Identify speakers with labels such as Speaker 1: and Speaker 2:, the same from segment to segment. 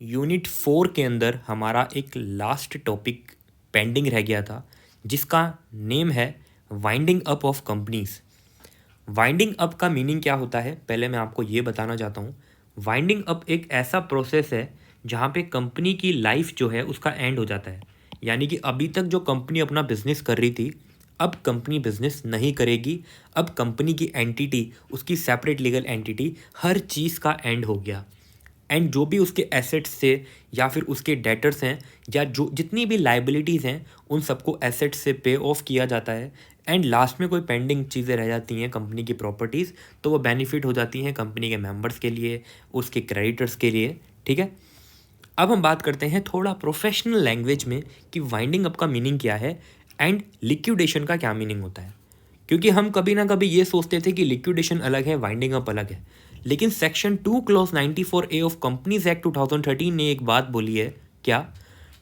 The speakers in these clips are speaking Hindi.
Speaker 1: यूनिट 4 के अंदर हमारा एक लास्ट टॉपिक पेंडिंग रह गया था जिसका नेम है winding up of companies. Winding up का मीनिंग क्या होता है पहले मैं आपको ये बताना चाहता हूँ। वाइंडिंग अप एक ऐसा प्रोसेस है जहाँ पे कंपनी की लाइफ जो है उसका एंड हो जाता है। यानी कि अभी तक जो कंपनी अपना बिजनेस कर रही थी अब कंपनी बिजनेस नहीं करेगी। अब कंपनी की एंटिटी, उसकी सेपरेट लीगल एंटिटी, हर चीज़ का एंड हो गया। एंड जो भी उसके एसेट्स थे या फिर उसके डेटर्स हैं या जो जितनी भी लाइबिलिटीज़ हैं उन सबको एसेट्स से पे ऑफ किया जाता है। एंड लास्ट में कोई पेंडिंग चीज़ें रह जाती हैं कंपनी की प्रॉपर्टीज़, तो वो बेनिफिट हो जाती हैं कंपनी के मेंबर्स के लिए, उसके क्रेडिटर्स के लिए। ठीक है, अब हम बात करते हैं थोड़ा प्रोफेशनल लैंग्वेज में कि वाइंडिंग अप का मीनिंग क्या है एंड लिक्विडेशन का क्या मीनिंग होता है। क्योंकि हम कभी ना कभी ये सोचते थे कि लिक्विडेशन अलग है, वाइंडिंग अप अलग है, लेकिन section 2 clause 94A of companies act 2013 ने एक बात बोली है क्या,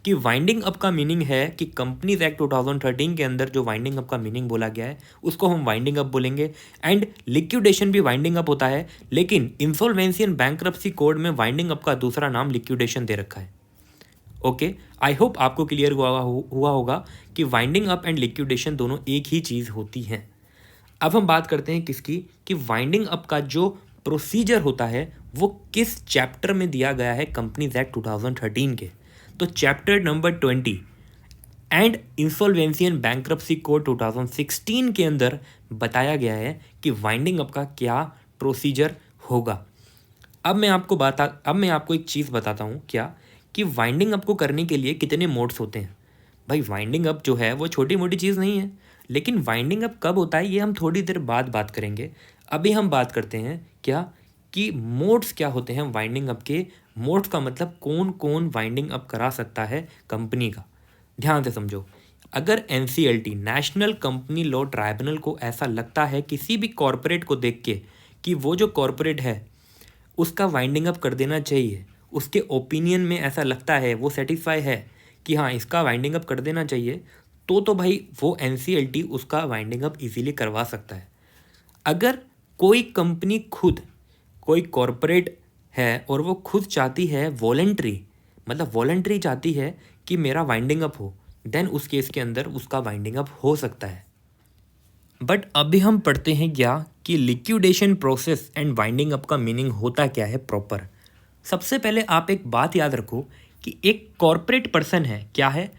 Speaker 1: कि वाइंडिंग अप का मीनिंग है कि कंपनीज एक्ट 2013 के अंदर जो वाइंडिंग अप का मीनिंग बोला गया है उसको हम वाइंडिंग अप बोलेंगे। एंड लिक्विडेशन भी वाइंडिंग अप होता है, लेकिन इंसॉल्वेंसी एंड बैंक्रप्सी कोड में वाइंडिंग अप का दूसरा नाम लिक्विडेशन दे रखा है। ओके, आई होप आपको क्लियर हुआ होगा कि वाइंडिंग अप एंड लिक्विडेशन दोनों एक ही चीज़ होती हैं। अब हम बात करते हैं किसकी, कि वाइंडिंग अप का जो प्रोसीजर होता है वो किस चैप्टर में दिया गया है कंपनीज एक्ट 2013 के। तो chapter number 20 and insolvency and bankruptcy code 2016 के अंदर बताया गया है कि वाइंडिंग अप का क्या प्रोसीजर होगा। अब मैं आपको एक चीज़ बताता हूँ क्या, कि वाइंडिंग अप को करने के लिए कितने मोड्स होते हैं। भाई वाइंडिंग अप जो है वो छोटी मोटी चीज़ नहीं है, लेकिन वाइंडिंग अप कब होता है ये हम थोड़ी देर बाद बात करेंगे। अभी हम बात करते हैं क्या, कि मोड्स क्या होते हैं वाइंडिंग अप के। मोड्स का मतलब कौन कौन वाइंडिंग अप करा सकता है कंपनी का। ध्यान से समझो, अगर NCLT national company law tribunal को ऐसा लगता है किसी भी कॉरपोरेट को देख के कि वो जो कॉरपोरेट है उसका वाइंडिंग अप कर देना चाहिए, उसके ओपिनियन में ऐसा लगता है, वो सेटिस्फाई है कि हाँ इसका वाइंडिंग अप कर देना चाहिए, तो भाई वो NCLT उसका वाइंडिंग अप इजीली करवा सकता है। अगर कोई कंपनी खुद, कोई कॉरपोरेट है और वो खुद चाहती है वॉलंटरी, मतलब वॉलंटरी चाहती है कि मेरा वाइंडिंग अप हो, देन उस केस के अंदर उसका वाइंडिंग अप हो सकता है। बट अभी हम पढ़ते हैं क्या, कि liquidation process and winding up का मीनिंग होता क्या है प्रॉपर। सबसे पहले आप एक बात याद रखो कि एक कॉरपोरेट पर्सन है, क्या है,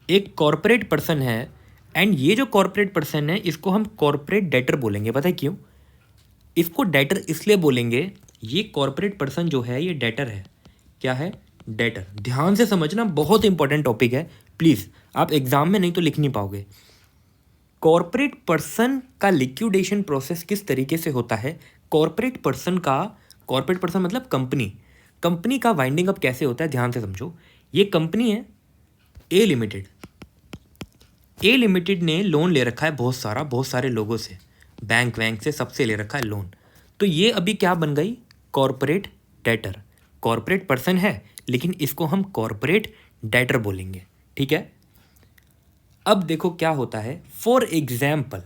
Speaker 1: एक कॉरपोरेट पर्सन है। एंड ये जो कॉरपोरेट पर्सन है इसको हम कॉरपोरेट डेटर बोलेंगे। पता है क्यों इसको डेटर इसलिए बोलेंगे, ये कॉरपोरेट पर्सन जो है ये डेटर है। क्या है, डेटर। ध्यान से समझना, बहुत इंपॉर्टेंट टॉपिक है, प्लीज़ आप एग्जाम में नहीं तो लिख नहीं पाओगे। कॉरपोरेट पर्सन का लिक्विडेशन प्रोसेस किस तरीके से होता है, कॉरपोरेट पर्सन मतलब कंपनी का वाइंडिंग अप कैसे होता है। ध्यान से समझो, ये कंपनी है ए लिमिटेड ने लोन ले रखा है बहुत सारे लोगों से, बैंक वैंक से सबसे ले रखा है लोन। तो ये अभी क्या बन गई, कॉरपोरेट डेटर। कॉरपोरेट पर्सन है लेकिन इसको हम कॉरपोरेट डेटर बोलेंगे। ठीक है, अब देखो क्या होता है। फॉर एग्जाम्पल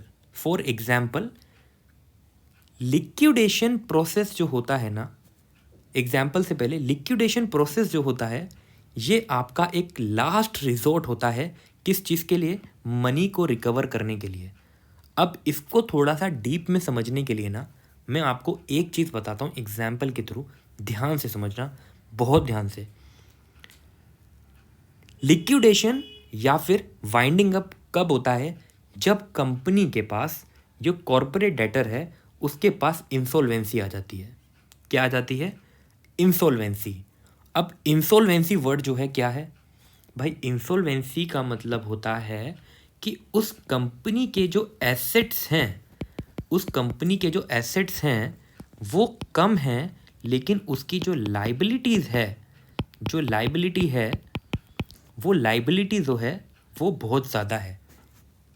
Speaker 1: लिक्विडेशन प्रोसेस जो होता है ना, एग्जाम्पल से पहले लिक्विडेशन प्रोसेस जो होता है ये आपका एक लास्ट रिजॉर्ट होता है। किस चीज़ के लिए, मनी को रिकवर करने के लिए। अब इसको थोड़ा सा डीप में समझने के लिए ना मैं आपको एक चीज़ बताता हूँ एग्जाम्पल के थ्रू, ध्यान से समझना, बहुत ध्यान से। लिक्विडेशन या फिर वाइंडिंग अप कब होता है, जब कंपनी के पास जो कॉरपोरेट डेटर है उसके पास इंसॉल्वेंसी आ जाती है। क्या आ जाती है, इंसॉल्वेंसी। अब इंसॉल्वेंसी वर्ड जो है क्या है भाई, इंसॉल्वेंसी का मतलब होता है कि उस कंपनी के जो एसेट्स हैं वो कम हैं, लेकिन उसकी जो लाइबिलिटी है वो लाइबिलिटी जो है वो बहुत ज़्यादा है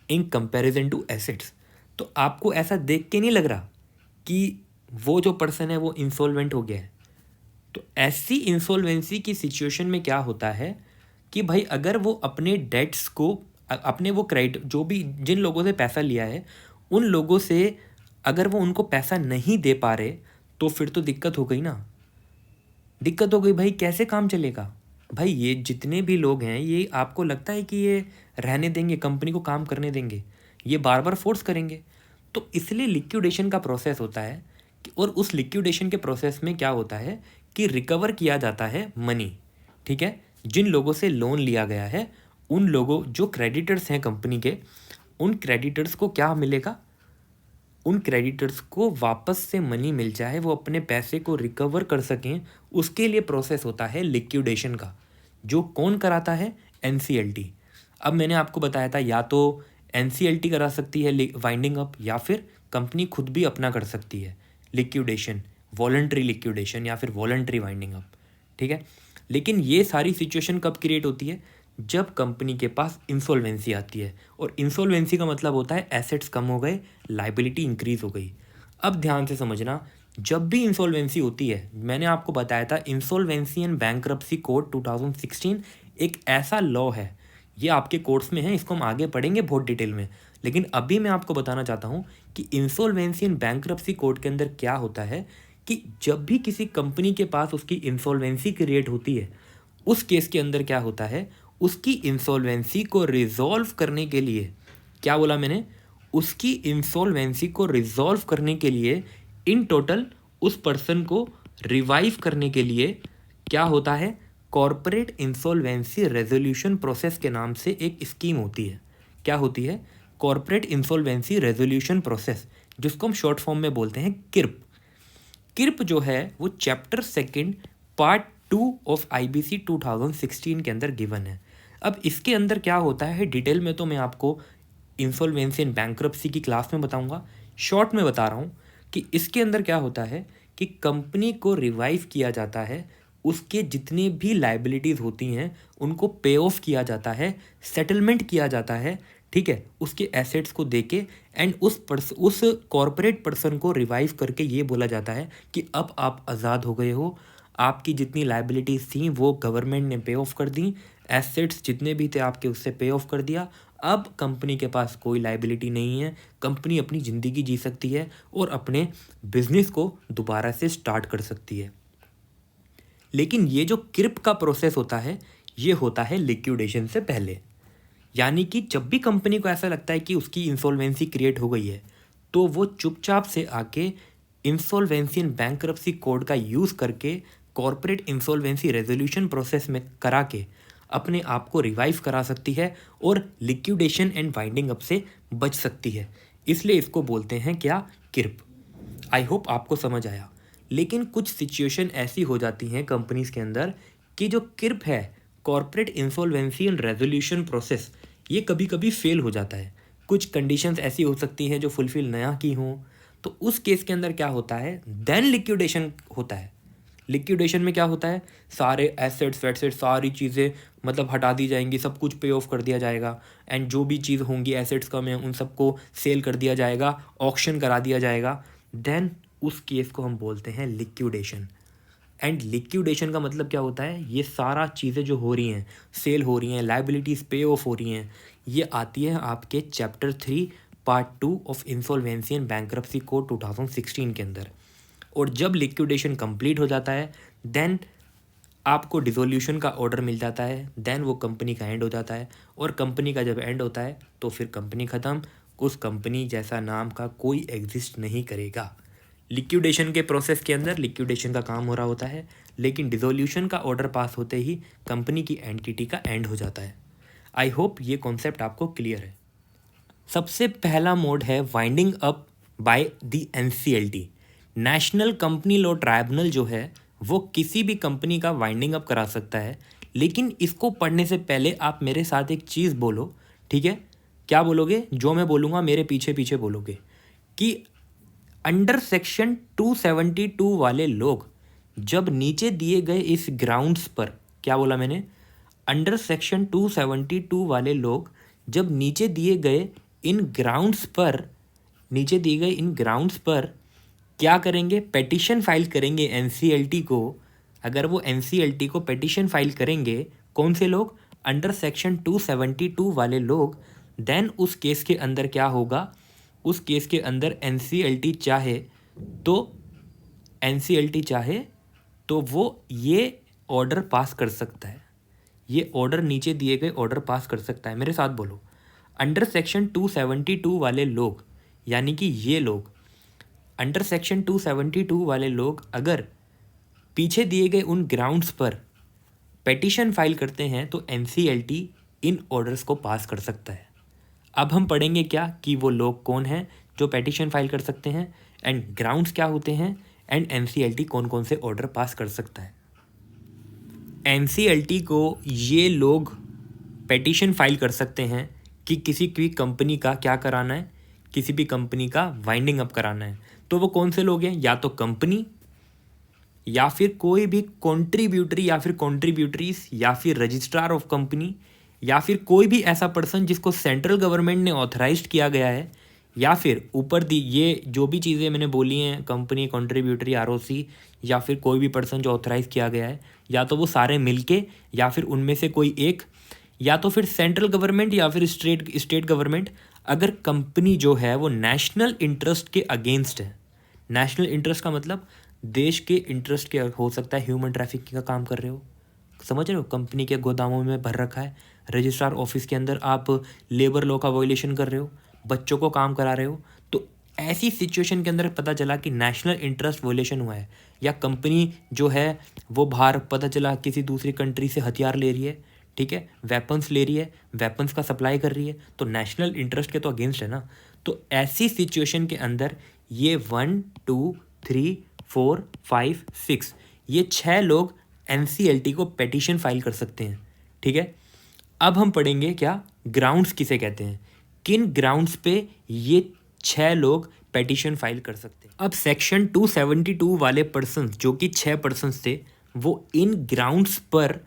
Speaker 1: इन कंपैरिजन टू एसेट्स। तो आपको ऐसा देख के नहीं लग रहा कि वो जो पर्सन है वो इंसॉल्वेंट हो गया है। तो ऐसी इंसॉल्वेंसी की सिचुएशन में क्या होता है कि भाई अगर वो अपने डेट्स को, अपने वो क्रेडिट, जो भी जिन लोगों से पैसा लिया है उन लोगों से अगर वो उनको पैसा नहीं दे पा रहे तो फिर तो दिक्कत हो गई ना। दिक्कत हो गई भाई, कैसे काम चलेगा? भाई ये जितने भी लोग हैं, ये आपको लगता है कि ये रहने देंगे, कंपनी को काम करने देंगे? ये बार बार फोर्स करेंगे। तो इसलिए लिक्विडेशन का प्रोसेस होता है और उस लिक्विडेशन के प्रोसेस में क्या होता है कि रिकवर किया जाता है मनी, ठीक है? जिन लोगों से लोन लिया गया है, उन लोगों जो क्रेडिटर्स हैं कंपनी के, उन क्रेडिटर्स को क्या मिलेगा? उन क्रेडिटर्स को वापस से मनी मिल जाए, वो अपने पैसे को रिकवर कर सकें, उसके लिए प्रोसेस होता है लिक्विडेशन का। जो कौन कराता है? एनसीएलटी। अब मैंने आपको बताया था या तो एनसीएलटी करा सकती है वाइंडिंग अप, या फिर कंपनी खुद भी अपना कर सकती है लिक्विडेशन, वॉलंटरी लिक्विडेशन या फिर वॉलंटरी वाइंडिंग अप, ठीक है? लेकिन ये सारी सिचुएशन कब क्रिएट होती है? जब कंपनी के पास इंसॉल्वेंसी आती है। और इंसॉल्वेंसी का मतलब होता है एसेट्स कम हो गए, लाइबिलिटी इंक्रीज हो गई। अब ध्यान से समझना, जब भी इंसॉल्वेंसी होती है, मैंने आपको बताया था इंसॉल्वेंसी एंड बैंक्रप्सी कोड 2016 एक ऐसा लॉ है, ये आपके कोर्स में है, इसको हम आगे पढ़ेंगे बहुत डिटेल में। लेकिन अभी मैं आपको बताना चाहता हूँ कि इंसॉल्वेंसी एंड बैंक्रप्सी कोड के अंदर क्या होता है कि जब भी किसी कंपनी के पास उसकी इंसॉल्वेंसी क्रिएट होती है, उस केस के अंदर क्या होता है, उसकी इंसॉल्वेंसी को रिजॉल्व करने के लिए, क्या बोला मैंने? उसकी इंसॉल्वेंसी को रिजॉल्व करने के लिए इन टोटल उस पर्सन को रिवाइव करने के लिए क्या होता है? कॉर्पोरेट इंसॉल्वेंसी रेजोल्यूशन प्रोसेस के नाम से एक स्कीम होती है। क्या होती है? कॉर्पोरेट इंसॉल्वेंसी रेजोल्यूशन प्रोसेस, जिसको हम शॉर्ट फॉर्म में बोलते हैं किर्प। किर्प जो है वो चैप्टर 2 पार्ट 2 ऑफ आईबीसी 2016 के अंदर गिवन है। अब इसके अंदर क्या होता है डिटेल में तो मैं आपको इंसॉल्वेंसी एंड बैंक्रप्सी की क्लास में बताऊंगा। शॉर्ट में बता रहा हूँ कि इसके अंदर क्या होता है कि कंपनी को रिवाइव किया जाता है, उसके जितने भी लाइबिलिटीज़ होती हैं उनको पे ऑफ किया जाता है, सेटलमेंट किया जाता है, ठीक है, उसके एसेट्स को देके। एंड उस कॉरपोरेट पर्सन को रिवाइव करके ये बोला जाता है कि अब आप आज़ाद हो गए हो, आपकी जितनी लाइबिलिटीज़ थी वो गवर्नमेंट ने पे ऑफ कर दी, एसेट्स जितने भी थे आपके उससे पे ऑफ कर दिया, अब कंपनी के पास कोई लाइबिलिटी नहीं है, कंपनी अपनी ज़िंदगी जी सकती है और अपने बिजनेस को दोबारा से स्टार्ट कर सकती है। लेकिन ये जो किर्प का प्रोसेस होता है, ये होता है लिक्विडेशन से पहले। यानी कि जब भी कंपनी को ऐसा लगता है कि उसकी इंसॉल्वेंसी क्रिएट हो गई है, तो वो चुपचाप से आके इंसॉल्वेंसी एंड बैंक्रप्सी कोड का यूज़ करके कॉर्पोरेट इंसॉल्वेंसी रेजोल्यूशन प्रोसेस में करा के अपने आप को रिवाइव करा सकती है और लिक्विडेशन एंड वाइंडिंग अप से बच सकती है। इसलिए इसको बोलते हैं क्या? किर्प। आई होप आपको समझ आया। लेकिन कुछ सिचुएशन ऐसी हो जाती हैं कंपनीज के अंदर कि जो किर्प है, corporate insolvency and resolution process, ये कभी कभी फेल हो जाता है। कुछ कंडीशंस ऐसी हो सकती हैं जो फुलफिल नया की हों, तो उस केस के अंदर क्या होता है? देन लिक्विडेशन होता है। लिक्विडेशन में क्या होता है? सारे एसेट्स वेसेट्स सारी चीज़ें मतलब हटा दी जाएंगी, सब कुछ पे ऑफ कर दिया जाएगा, एंड जो भी चीज़ होंगी एसेट्स कम है उन सबको सेल कर दिया जाएगा, ऑक्शन करा दिया जाएगा। देन उस केस को हम बोलते हैं लिक्विडेशन। एंड लिक्विडेशन का मतलब क्या होता है? ये सारा चीज़ें जो हो रही हैं, सेल हो रही हैं, लाइबिलिटीज़ पे ऑफ हो रही हैं, ये आती है आपके chapter 3 part 2 of insolvency and bankruptcy code 2016 के अंदर। और जब लिक्विडेशन कंप्लीट हो जाता है, देन आपको डिसोल्यूशन का ऑर्डर मिल जाता है, देन वो कंपनी का एंड हो जाता है। और कंपनी का जब एंड होता है तो फिर कंपनी ख़त्म, उस कंपनी जैसा नाम का कोई एग्जिस्ट नहीं करेगा। लिक्विडेशन के प्रोसेस के अंदर लिक्विडेशन का काम हो रहा होता है, लेकिन डिसोल्यूशन का ऑर्डर पास होते ही कंपनी की एंटिटी का एंड हो जाता है। आई होप ये कॉन्सेप्ट आपको क्लियर है। सबसे पहला मोड है winding up by the NCLT. National company law tribunal जो है वो किसी भी कंपनी का वाइंडिंग अप करा सकता है। लेकिन इसको पढ़ने से पहले आप मेरे साथ एक चीज़ बोलो, ठीक है? क्या बोलोगे? जो मैं बोलूँगा मेरे पीछे पीछे बोलोगे कि अंडर सेक्शन 272 वाले लोग जब नीचे दिए गए इस ग्राउंड्स पर, क्या बोला मैंने? अंडर सेक्शन 272 वाले लोग जब नीचे दिए गए इन ग्राउंड्स पर, नीचे दिए गए इन ग्राउंड्स पर क्या करेंगे? पेटिशन फाइल करेंगे एनसीएलटी को। अगर वो एनसीएलटी को पेटिशन फाइल करेंगे, कौन से लोग? अंडर सेक्शन 272 वाले लोग, देन उस केस के अंदर क्या होगा? उस केस के अंदर एनसीएलटी चाहे तो तो वो ये ऑर्डर पास कर सकता है, ये ऑर्डर नीचे दिए गए ऑर्डर पास कर सकता है। मेरे साथ बोलो, अंडर सेक्शन 272 वाले लोग, यानी कि ये लोग अंडर सेक्शन 272 वाले लोग अगर पीछे दिए गए उन ग्राउंड्स पर पेटिशन फाइल करते हैं तो एनसीएलटी इन ऑर्डर्स को पास कर सकता है। अब हम पढ़ेंगे क्या कि वो लोग कौन हैं जो पेटिशन फाइल कर सकते हैं, एंड ग्राउंड्स क्या होते हैं, एंड एनसीएलटी कौन कौन से ऑर्डर पास कर सकता है। एनसीएलटी को ये लोग पेटिशन फाइल कर सकते हैं कि किसी भी कंपनी का क्या कराना है, किसी भी कंपनी का वाइंडिंग अप कराना है। तो वो कौन से लोग हैं, या तो कंपनी, या फिर कोई भी कॉन्ट्रीब्यूटरी या फिर कॉन्ट्रीब्यूटरीज, या फिर रजिस्ट्रार ऑफ कंपनी, या फिर कोई भी ऐसा पर्सन जिसको सेंट्रल गवर्नमेंट ने ऑथराइज्ड किया गया है, या फिर ऊपर दी ये जो भी चीज़ें मैंने बोली हैं, कंपनी, कॉन्ट्रीब्यूटरी, आरओसी, या फिर कोई भी पर्सन जो ऑथराइज किया गया है, या तो वो सारे मिलके, या फिर उनमें से कोई एक, या तो फिर सेंट्रल गवर्नमेंट या फिर स्टेट गवर्नमेंट, अगर कंपनी जो है वो नेशनल इंटरेस्ट के अगेंस्ट है। नेशनल इंटरेस्ट का मतलब देश के इंटरेस्ट के हो सकता है, ह्यूमन ट्रैफिकिंग का काम कर रहे हो, समझ रहे हो, कंपनी के गोदामों में भर रखा है, रजिस्ट्रार ऑफिस के अंदर आप लेबर लॉ का वायोलेशन कर रहे हो, बच्चों को काम करा रहे हो, तो ऐसी सिचुएशन के अंदर पता चला कि नेशनल इंटरेस्ट वायोलेशन हुआ है, या कंपनी जो है वो बाहर पता चला किसी दूसरी कंट्री से हथियार ले रही है, ठीक है, वेपन्स ले रही है, वेपन्स का सप्लाई कर रही है, तो नेशनल इंटरेस्ट के तो अगेंस्ट है ना। तो ऐसी सिचुएशन के अंदर ये 1 2 3 4 5 6 ये 6 लोग एनसीएलटी को पेटिशन फाइल कर सकते हैं, ठीक है। अब हम पढ़ेंगे क्या ग्राउंड्स किसे कहते हैं, किन ग्राउंड्स पे ये 6 लोग पेटिशन फाइल कर सकते हैं। अब सेक्शन 272 वाले पर्सन्स, जो कि 6 पर्सन्स थे, वो इन ग्राउंड्स पर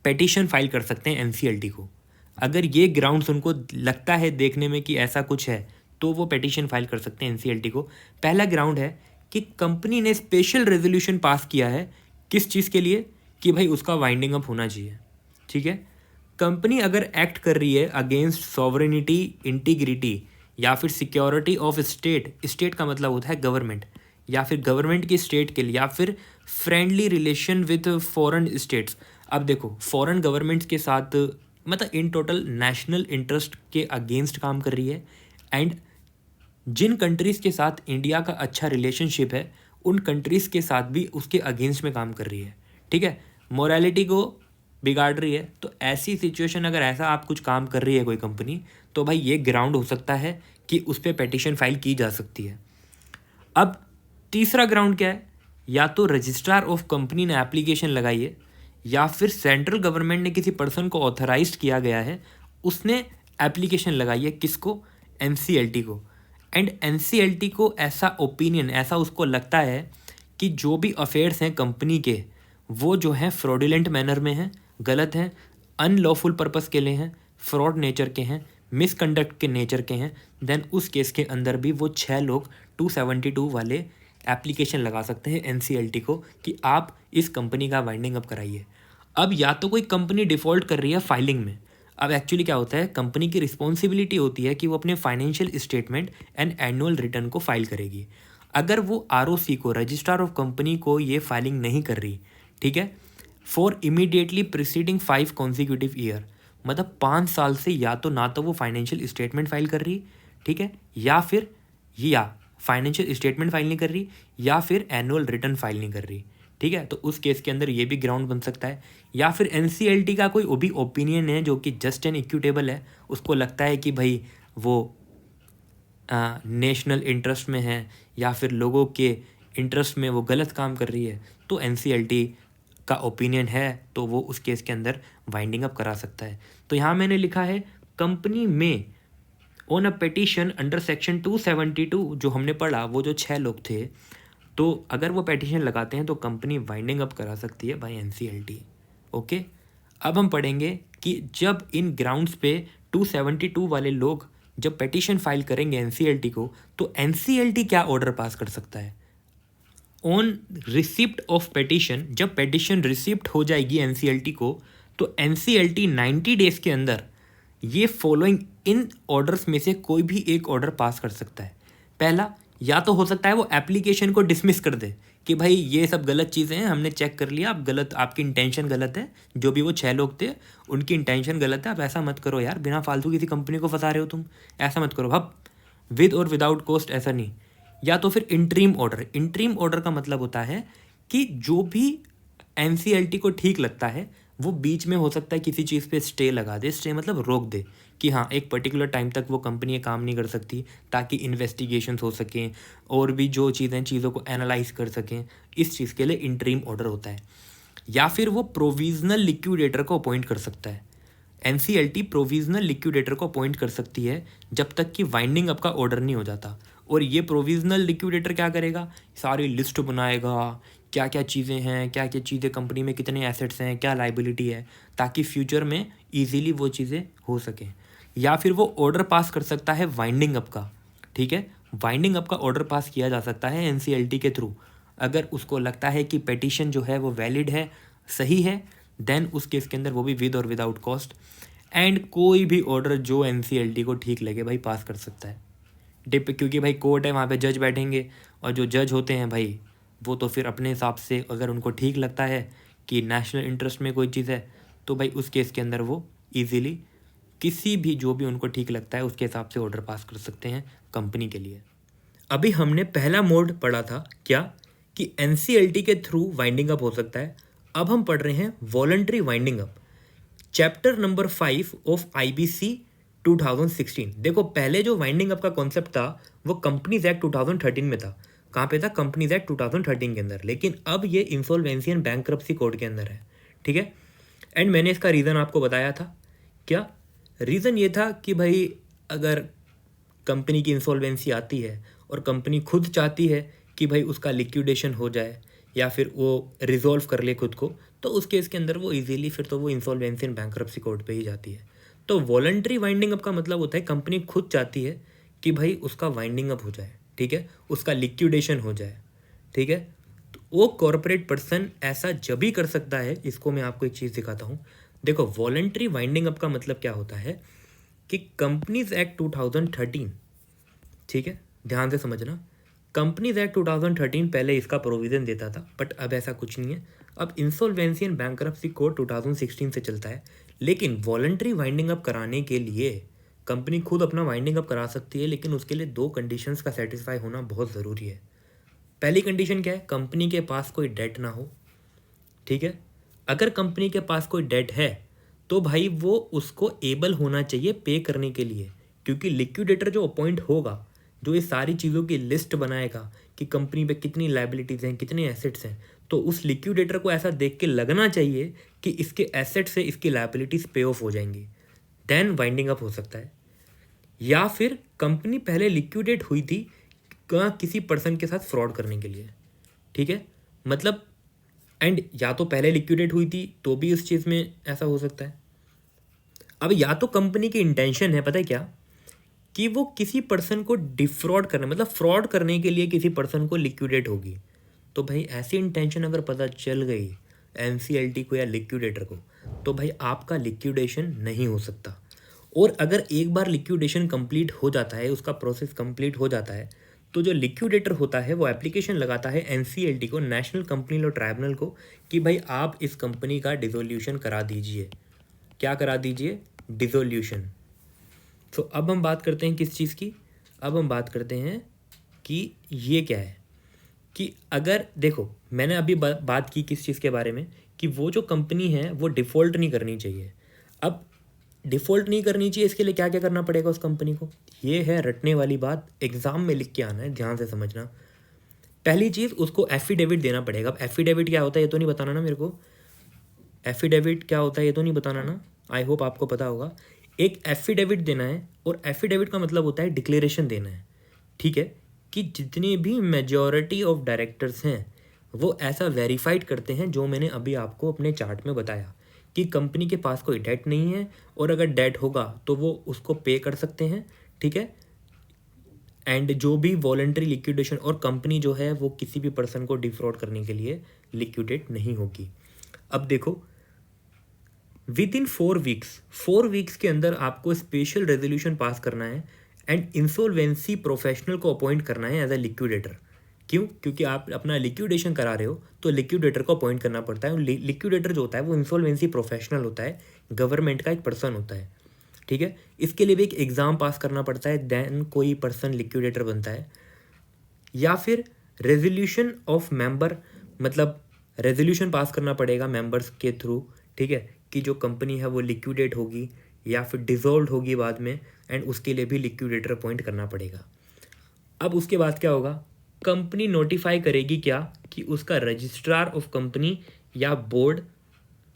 Speaker 1: पेटिशन फाइल कर सकते हैं एनसीएलटी को। अगर ये ग्राउंड्स उनको लगता है देखने में कि ऐसा कुछ है, तो वो पेटिशन फाइल कर सकते हैं एनसीएलटी को। पहला ग्राउंड है कि कंपनी ने स्पेशल रेजोल्यूशन पास किया है, किस चीज़ के लिए, कि भाई उसका वाइंडिंग अप होना चाहिए, ठीक है। कंपनी अगर एक्ट कर रही है अगेंस्ट सॉवरेनिटी, इंटीग्रिटी, या फिर सिक्योरिटी ऑफ स्टेट, स्टेट का मतलब होता है गवर्नमेंट, या फिर गवर्नमेंट की स्टेट के लिए, या फिर friendly relation with foreign states. अब देखो, फॉरेन गवर्नमेंट्स के साथ मतलब इन टोटल नेशनल इंटरेस्ट के अगेंस्ट काम कर रही है, एंड जिन कंट्रीज़ के साथ इंडिया का अच्छा रिलेशनशिप है उन कंट्रीज़ के साथ भी उसके अगेंस्ट में काम कर रही है, ठीक है, मोरालिटी को बिगाड़ रही है। तो ऐसी सिचुएशन अगर ऐसा आप कुछ काम कर रही है कोई कंपनी, तो भाई ये ग्राउंड हो सकता है कि उस पर पेटिशन फाइल की जा सकती है। अब तीसरा ग्राउंड क्या है, या तो रजिस्ट्रार ऑफ कंपनी ने एप्लीकेशन लगाई है, या फिर सेंट्रल गवर्नमेंट ने किसी पर्सन को ऑथराइज्ड किया गया है, उसने एप्लीकेशन लगाई है, किसको, एनसीएलटी को। एंड एनसीएलटी को ऐसा ओपिनियन, ऐसा उसको लगता है कि जो भी अफेयर्स हैं कंपनी के, वो जो हैं फ्रॉडुलेंट मैनर में हैं, गलत हैं, अनलॉफुल पर्पस के लिए हैं, फ्रॉड नेचर के हैं, मिसकंडक्ट के नेचर के हैं, देन उस केस के अंदर भी वो 6 लोग 272 वाले एप्लीकेशन लगा सकते हैं एनसीएलटी को कि आप इस कंपनी का वाइंडिंग अप कराइए। अब या तो कोई कंपनी डिफ़ॉल्ट कर रही है फाइलिंग में। अब एक्चुअली क्या होता है, कंपनी की रिस्पॉन्सिबिलिटी होती है कि वो अपने financial statement and annual return को फाइल करेगी। अगर वो आरओसी को, रजिस्ट्रार ऑफ कंपनी को, ये फाइलिंग नहीं कर रही, ठीक है, for immediately preceding 5 consecutive year, मतलब 5 साल से या तो ना तो वो फाइनेंशियल स्टेटमेंट फाइल कर रही, ठीक है, या फिर या फाइनेंशियल स्टेटमेंट फाइल नहीं कर रही, या फिर एनुअल रिटर्न फाइल नहीं कर रही, ठीक है, तो उस केस के अंदर ये भी ग्राउंड बन सकता है। या फिर एनसीएलटी का कोई भी ओपिनियन है जो कि जस्ट एंड इक्विटेबल है, उसको लगता है कि भाई वो नेशनल इंटरेस्ट में है या फिर लोगों के इंटरेस्ट में वो गलत काम कर रही है, तो एनसीएलटी का ओपिनियन है तो वो उस केस के अंदर वाइंडिंग अप करा सकता है। तो यहाँ मैंने लिखा है कंपनी में on a petition under section 272 जो हमने पढ़ा, वो जो 6 लोग थे, तो अगर वो पेटिशन लगाते हैं तो कंपनी वाइंडिंग अप करा सकती है बाय एनसीएलटी। ओके, अब हम पढ़ेंगे कि जब इन ग्राउंड्स पे 272 वाले लोग जब पेटिशन फाइल करेंगे एनसीएलटी को, तो एनसीएलटी क्या ऑर्डर पास कर सकता है। ऑन रिसिप्ट ऑफ पेटिशन, जब पेटिशन रिसिप्ट हो जाएगी एनसीएलटी को, तो एनसीएलटी 90 डेज के अंदर ये फॉलोइंग इन ऑर्डर्स में से कोई भी एक ऑर्डर पास कर सकता है। पहला, या तो हो सकता है वो एप्लीकेशन को डिसमिस कर दे कि भाई ये सब गलत चीज़ें हैं, हमने चेक कर लिया, आप गलत, आपकी इंटेंशन गलत है, जो भी वो 6 लोग थे उनकी इंटेंशन गलत है, आप ऐसा मत करो यार, बिना फालतू किसी कंपनी को फंसा रहे हो तुम, ऐसा मत करो भाई, विद और विदाउट कॉस्ट ऐसा नहीं। या तो फिर इंटरीम ऑर्डर। इंटरीम ऑर्डर का मतलब होता है कि जो भी एनसीएलटी को ठीक लगता है वो बीच में हो सकता है किसी चीज़ पे स्टे लगा दे, स्टे मतलब रोक दे कि हाँ एक पर्टिकुलर टाइम तक वो कंपनी काम नहीं कर सकती, ताकि इन्वेस्टिगेशंस हो सकें और भी जो चीज़ों को एनालाइज कर सकें, इस चीज़ के लिए इंटरीम ऑर्डर होता है। या फिर वो प्रोविजनल लिक्विडेटर को अपॉइंट कर सकता है। एनसीएलटी प्रोविजनल लिक्विडेटर को अपॉइंट कर सकती है जब तक कि वाइंडिंग अप का ऑर्डर नहीं हो जाता। और ये प्रोविजनल लिक्विडेटर क्या करेगा, सारी लिस्ट बनाएगा, क्या क्या चीज़ें हैं, क्या क्या चीज़ें कंपनी में, कितने एसेट्स हैं, क्या लाइबिलिटी है, ताकि फ्यूचर में ईजीली वो चीज़ें हो सकें। या फिर वो ऑर्डर पास कर सकता है वाइंडिंग अप का, ठीक है, वाइंडिंग अप का ऑर्डर पास किया जा सकता है एनसीएलटी के थ्रू। अगर उसको लगता है कि पिटीशन जो है वो वैलिड है, सही है, देन उस केस के अंदर वो भी विद और विदाउट कॉस्ट एंड कोई भी ऑर्डर जो एनसीएलटी को ठीक लगे भाई पास कर सकता है। क्योंकि भाई कोर्ट है, वहाँ पे जज बैठेंगे और जो जज होते हैं भाई वो तो फिर अपने हिसाब से, अगर उनको ठीक लगता है कि नेशनल इंटरेस्ट में कोई चीज़ है तो भाई उस केस के अंदर वो इजीली किसी भी जो भी उनको ठीक लगता है उसके हिसाब से ऑर्डर पास कर सकते हैं कंपनी के लिए। अभी हमने पहला मोड पढ़ा था क्या, कि एनसीएलटी के थ्रू वाइंडिंग अप हो सकता है। अब हम पढ़ रहे हैं voluntary winding up, chapter number 5 of IBC 2016। देखो पहले जो वाइंडिंग अप का कॉन्सेप्ट था वो कंपनीज एक्ट 2013 में था। कहाँ पे था, कंपनीज एक्ट 2013 के अंदर। लेकिन अब ये इंसॉल्वेंसी एंड बैंक्रप्सी कोड के अंदर है, ठीक है। एंड मैंने इसका रीज़न आपको बताया था। क्या रीज़न ये था कि भाई अगर कंपनी की इंसॉल्वेंसी आती है और कंपनी खुद चाहती है कि भाई उसका लिक्विडेशन हो जाए या फिर वो रिजॉल्व कर ले खुद को, तो उस केस के अंदर वो इजीली फिर तो वो इंसॉल्वेंसी एंड बैंक्रप्सी कोर्ट पे ही जाती है। तो वॉलंटरी वाइंडिंग अप का मतलब होता है कंपनी खुद चाहती है कि भाई उसका वाइंडिंग अप हो जाए, ठीक है, उसका लिक्विडेशन हो जाए, ठीक है। तो वो कॉरपोरेट पर्सन ऐसा जब भी कर सकता है। इसको मैं आपको एक चीज़ दिखाता हूँ। देखो वॉलंटरी वाइंडिंग अप का मतलब क्या होता है कि कंपनीज एक्ट 2013, ठीक है, ध्यान से समझना, कंपनीज एक्ट 2013 पहले इसका प्रोविज़न देता था, बट अब ऐसा कुछ नहीं है। अब इंसॉल्वेंसी एंड बैंक्रप्सी कोड 2016 से चलता है। लेकिन वॉलंटरी वाइंडिंग अप कराने के लिए कंपनी खुद अपना वाइंडिंग अप करा सकती है, लेकिन उसके लिए 2 कंडीशंस का सेटिस्फाई होना बहुत ज़रूरी है। पहली कंडीशन क्या है, कंपनी के पास कोई डेट ना हो, ठीक है। अगर कंपनी के पास कोई डेट है तो भाई वो उसको एबल होना चाहिए पे करने के लिए, क्योंकि लिक्विडेटर जो अपॉइंट होगा, जो ये सारी चीज़ों की लिस्ट बनाएगा कि कंपनी पे कितनी लाइबिलिटीज़ हैं, कितने एसेट्स हैं, तो उस लिक्विडेटर को ऐसा देख के लगना चाहिए कि इसके एसेट से इसकी लाइबिलिटीज़ पे ऑफ हो जाएंगी, देन वाइंडिंग अप हो सकता है। या फिर कंपनी पहले लिक्विडेट हुई थी किसी पर्सन के साथ फ्रॉड करने के लिए, ठीक है, मतलब एंड या तो पहले लिक्विडेट हुई थी तो भी इस चीज़ में ऐसा हो सकता है। अब या तो कंपनी की इंटेंशन है, पता है क्या, कि वो किसी पर्सन को डिफ्रॉड करने, मतलब फ्रॉड करने के लिए किसी पर्सन को लिक्विडेट होगी। तो भाई ऐसी इंटेंशन अगर पता चल गई एनसीएलटी को या लिक्विडेटर को, तो भाई आपका लिक्विडेशन नहीं हो सकता। और अगर एक बार लिक्विडेशन कंप्लीट हो जाता है, उसका प्रोसेस कंप्लीट हो जाता है, तो जो लिक्विडेटर होता है वो एप्लीकेशन लगाता है एनसीएलटी को, नेशनल कंपनी लॉ ट्राइब्यूनल को, कि भाई आप इस कंपनी का डिसोल्यूशन करा दीजिए। क्या करा दीजिए, डिसोल्यूशन। तो अब हम बात करते हैं किस चीज़ की, अब हम बात करते हैं कि ये क्या है, कि अगर देखो मैंने अभी बात की किस चीज़ के बारे में, कि वो जो कंपनी है वो डिफ़ॉल्ट नहीं करनी चाहिए। अब डिफ़ॉल्ट नहीं करनी चाहिए, इसके लिए क्या क्या करना पड़ेगा उस कंपनी को, ये है रटने वाली बात, एग्ज़ाम में लिख के आना है, ध्यान से समझना। पहली चीज़, उसको एफिडेविट देना पड़ेगा। अब एफिडेविट क्या होता है ये तो नहीं बताना ना मेरे को, एफिडेविट क्या होता है ये तो नहीं बताना ना, आई होप आपको पता होगा। एक एफिडेविट देना है, और एफिडेविट का मतलब होता है डिक्लेरेशन देना है, ठीक है, कि जितने भी मेजॉरिटी ऑफ डायरेक्टर्स हैं वो ऐसा वेरीफाइड करते हैं जो मैंने अभी आपको अपने चार्ट में बताया, कि कंपनी के पास कोई डेट नहीं है, और अगर डेट होगा तो वो उसको पे कर सकते हैं, ठीक है। एंड जो भी वॉलंटरी लिक्विडेशन, और कंपनी जो है वो किसी भी पर्सन को डिफ्रॉड करने के लिए लिक्विडेट नहीं होगी। अब देखो विद इन 4 वीक्स के अंदर आपको स्पेशल रेजोल्यूशन पास करना है एंड इंसॉल्वेंसी प्रोफेशनल को अपॉइंट करना है एज अ लिक्विडेटर, क्यों? क्योंकि आप अपना लिक्विडेशन करा रहे हो तो लिक्विडेटर को अपॉइंट करना पड़ता है। लिक्विडेटर जो होता है वो इंसॉल्वेंसी प्रोफेशनल होता है, गवर्नमेंट का एक पर्सन होता है, ठीक है। इसके लिए भी एक एग्ज़ाम पास करना पड़ता है, देन कोई पर्सन लिक्विडेटर बनता है। या फिर रेजोल्यूशन ऑफ मेंबर, मतलब रेजोल्यूशन पास करना पड़ेगा मेंबर्स के थ्रू, ठीक है, कि जो कंपनी है वो लिक्विडेट होगी या फिर डिसॉल्व होगी बाद में, एंड उसके लिए भी लिक्विडेटर अपॉइंट करना पड़ेगा। अब उसके बाद क्या होगा, कंपनी नोटिफाई करेगी क्या कि उसका रजिस्ट्रार ऑफ कंपनी या बोर्ड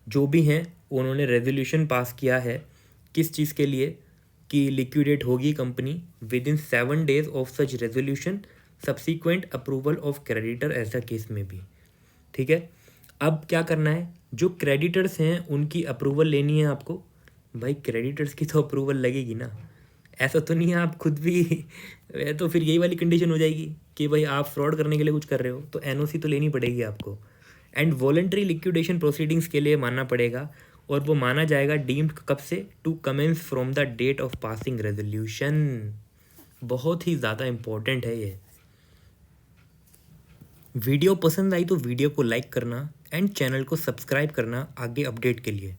Speaker 1: जो भी हैं उन्होंने रेजोल्यूशन पास किया है किस चीज़ के लिए, कि लिक्विडेट होगी company with in 7 days of such resolution, subsequent approval of creditor ऐसा केस में भी, ठीक है। अब क्या करना है, जो क्रेडिटर्स हैं उनकी अप्रूवल लेनी है आपको। भाई क्रेडिटर्स की तो अप्रूवल लगेगी ना, ऐसा तो नहीं है आप खुद भी तो फिर यही वाली कंडीशन हो जाएगी कि भाई आप फ्रॉड करने के लिए कुछ कर रहे हो, तो एनओसी तो लेनी पड़ेगी आपको। एंड वॉलंटरी लिक्विडेशन प्रोसीडिंग्स के लिए मानना पड़ेगा, और वो माना जाएगा डीम्ड कब से, to commence from the date of passing resolution. बहुत ही ज़्यादा इम्पोर्टेंट है ये। वीडियो पसंद आई तो वीडियो को लाइक करना एंड चैनल को सब्सक्राइब करना आगे अपडेट के लिए।